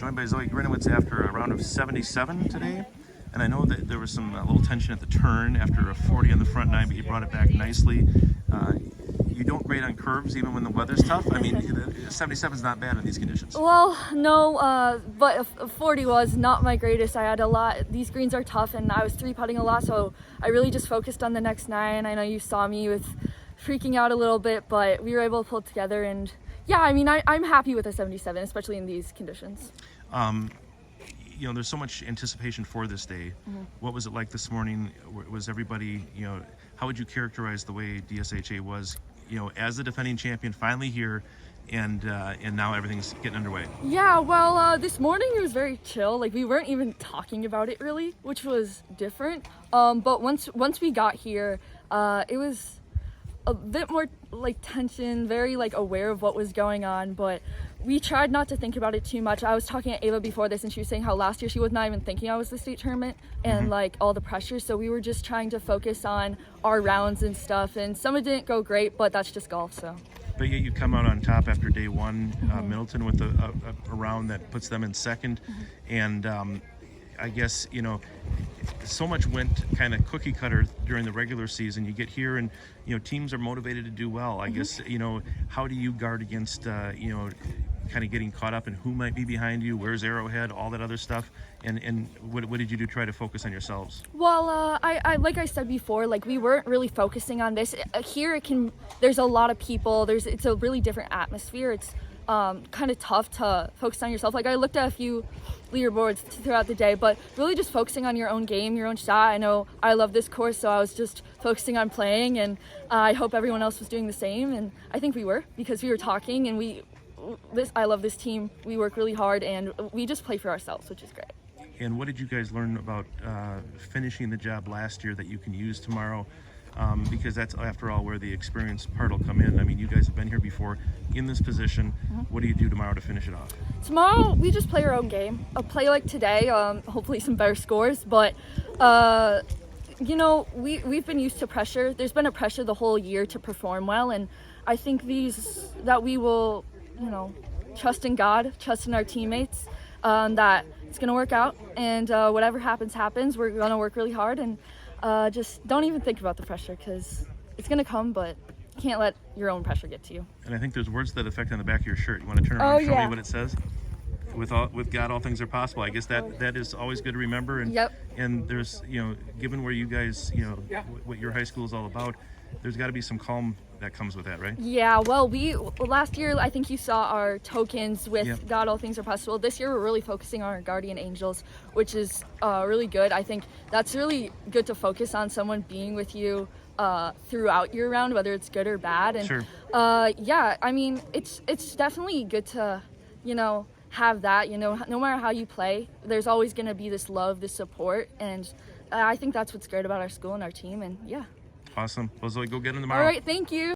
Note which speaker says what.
Speaker 1: joined by Zoe Gryniewicz after a round of 77 today. And I know that there was some little tension at the turn after a 40 on the front nine, but you brought it back nicely. You don't grade on curves even when the weather's tough. I mean, 77 is not bad in these conditions.
Speaker 2: Well, no, but 40 was not my greatest. I had a lot. These greens are tough, and I was three-putting a lot, so I really just focused on the next nine. I know you saw me with freaking out a little bit, but we were able to pull it together. And yeah, I mean, I'm happy with a 77, especially in these conditions.
Speaker 1: You know, there's so much anticipation for this day. What was it like this morning? Was everybody, you know, how would you characterize the way DSHA was, you know, as the defending champion, finally here, and now everything's getting underway?
Speaker 2: Yeah, well, this morning it was very chill. Like, we weren't even talking about it really, which was different. But once we got here, it was a bit more like tension, very like aware of what was going on, but we tried not to think about it too much. I was talking to Ava before this, and she was saying how last year she was not even thinking I was the state tournament and like all the pressure. So we were just trying to focus on our rounds and stuff. And some of it didn't go great, but that's just golf. So.
Speaker 1: But yet you come out on top after day one, Middleton with a round that puts them in second, and I guess, you know, so much went kind of cookie cutter during the regular season. You get here and, you know, teams are motivated to do well. I guess, you know, how do you guard against, you know, kind of getting caught up in who might be behind you, where's Arrowhead, all that other stuff? And what did you do to try to focus on yourselves?
Speaker 2: Well, I like I said before, like we weren't really focusing on this. Here there's a lot of people, it's a really different atmosphere. It's kind of tough to focus on yourself. Like I looked at a few leaderboards throughout the day, but really just focusing on your own game, your own shot. I know I love this course, so I was just focusing on playing, and I hope everyone else was doing the same. And I think we were, because we were talking, and I love this team. We work really hard, and we just play for ourselves, which is great.
Speaker 1: And what did you guys learn about finishing the job last year that you can use tomorrow? Because that's, after all, where the experience part will come in. I mean, you guys have been here before in this position. What do you do tomorrow to finish it off?
Speaker 2: Tomorrow, we just play our own game. A play like today, hopefully some better scores. But, you know, we've been used to pressure. There's been a pressure the whole year to perform well. And I think that we will, you know, trust in God, trust in our teammates, that it's going to work out. And whatever happens, happens. We're going to work really hard. And just don't even think about the pressure, because it's going to come, but you can't let your own pressure get to you.
Speaker 1: And I think there's words to that effect on the back of your shirt. You want to turn around and show me what it says? With God, all things are possible. I guess that is always good to remember. And, and there's, you know, given where you guys, you know, what your high school is all about, there's got to be some calm that comes with that, right? Yeah,
Speaker 2: well, last year, I think you saw our tokens with God, all things are possible. This year, we're really focusing on our guardian angels, which is really good. I think that's really good to focus on, someone being with you throughout your round, whether it's good or bad. And yeah, I mean, it's definitely good to, you know, have that. You know, no matter how you play, there's always going to be this love, this support, and I think that's what's great about our school and our team. And yeah.
Speaker 1: Awesome. Well, Zoe, go get them tomorrow.
Speaker 2: All right, thank you.